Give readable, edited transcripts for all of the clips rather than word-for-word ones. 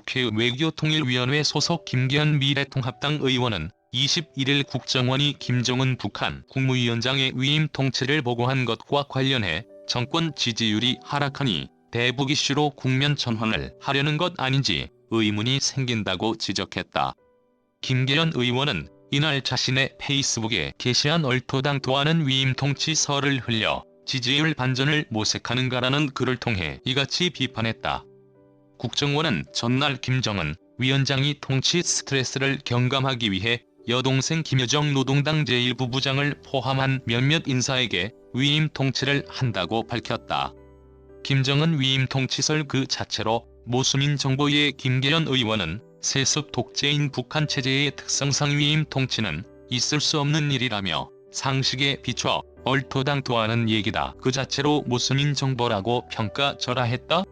국회 외교통일위원회 소속 김기현 미래통합당 의원은 21일 국정원이 김정은 북한 국무위원장의 위임 통치를 보고한 것과 관련해 정권 지지율이 하락하니 대북 이슈로 국면 전환을 하려는 것 아닌지 의문이 생긴다고 지적했다. 김기현 의원은 이날 자신의 페이스북에 게시한 얼토당토하는 위임 통치설을 흘려 지지율 반전을 모색하는가라는 글을 통해 이같이 비판했다. 국정원은 전날 김정은 위원장이 통치 스트레스를 경감하기 위해 여동생 김여정 노동당 제1부부장을 포함한 몇몇 인사에게 위임 통치를 한다고 밝혔다. 김정은 위임 통치설 그 자체로 모순인 정보의 김기현 의원은 세습 독재인 북한 체제의 특성상 위임 통치는 있을 수 없는 일이라며 상식에 비춰 얼토당토하는 얘기다. 그 자체로 모순인 정보라고 평가절하했다.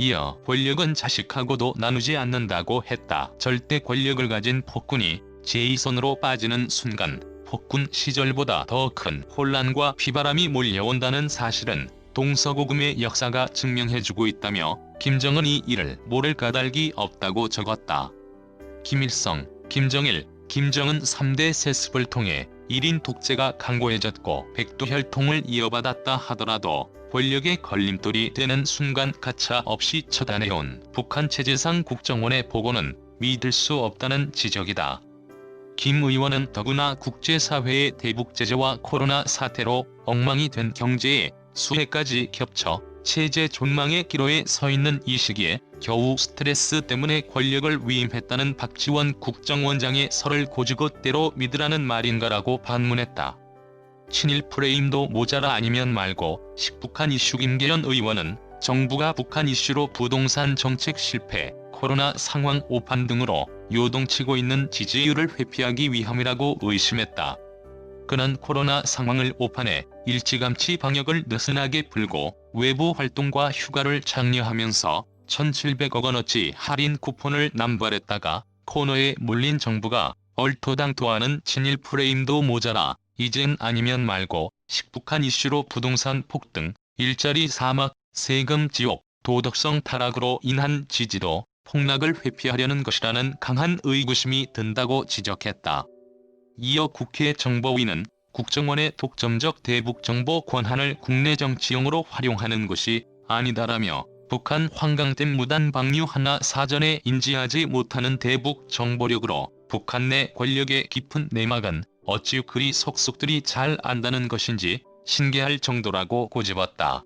이어 권력은 자식하고도 나누지 않는다고 했다. 절대 권력을 가진 폭군이 제2선으로 빠지는 순간 폭군 시절보다 더 큰 혼란과 비바람이 몰려온다는 사실은 동서고금의 역사가 증명해주고 있다며 김정은이 이를 모를 까닭이 없다고 적었다. 김일성, 김정일, 김정은 3대 세습을 통해 1인 독재가 강고해졌고 백두혈통을 이어받았다 하더라도 권력의 걸림돌이 되는 순간 가차 없이 처단해온 북한 체제상 국정원의 보고는 믿을 수 없다는 지적이다. 김 의원은 더구나 국제사회의 대북 제재와 코로나 사태로 엉망이 된 경제에 수해까지 겹쳐 체제 존망의 기로에 서 있는 이 시기에 겨우 스트레스 때문에 권력을 위임했다는 박지원 국정원장의 설을 고지것대로 믿으라는 말인가라고 반문했다. 친일 프레임도 모자라 아니면 말고 식북한 이슈. 김기현 의원은 정부가 북한 이슈로 부동산 정책 실패, 코로나 상황 오판 등으로 요동치고 있는 지지율을 회피하기 위함이라고 의심했다. 그는 코로나 상황을 오판해 일찌감치 방역을 느슨하게 풀고 외부 활동과 휴가를 장려하면서 1,700억 원어치 할인 쿠폰을 남발했다가 코너에 몰린 정부가 얼토당토하는 친일 프레임도 모자라 이젠 아니면 말고 식북한 이슈로 부동산 폭등, 일자리 사막, 세금 지옥, 도덕성 타락으로 인한 지지도 폭락을 회피하려는 것이라는 강한 의구심이 든다고 지적했다. 이어 국회 정보위는 국정원의 독점적 대북 정보 권한을 국내 정치용으로 활용하는 것이 아니다라며 북한 환강댐 무단 방류 하나 사전에 인지하지 못하는 대북 정보력으로 북한 내 권력의 깊은 내막은 어찌 그리 속속들이 잘 안다는 것인지 신기할 정도라고 꼬집었다.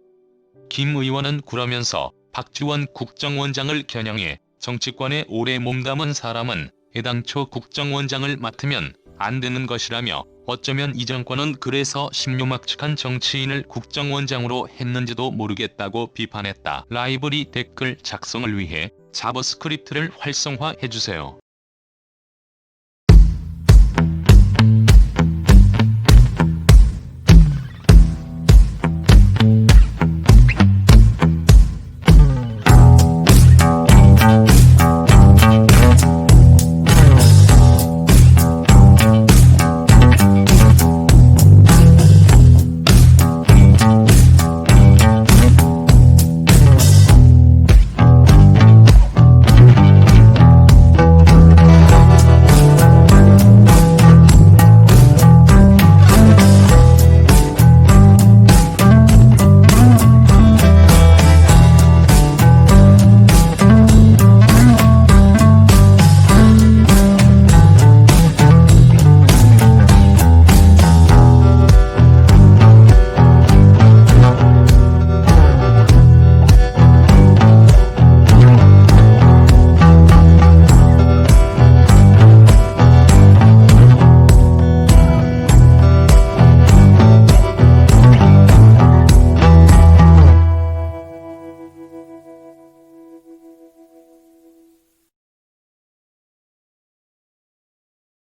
김 의원은 그러면서 박지원 국정원장을 겨냥해 정치권에 오래 몸담은 사람은 애당초 국정원장을 맡으면 안 되는 것이라며 어쩌면 이 정권은 그래서 심요막측한 정치인을 국정원장으로 했는지도 모르겠다고 비판했다. 라이브러리 댓글 작성을 위해 자바스크립트를 활성화해주세요.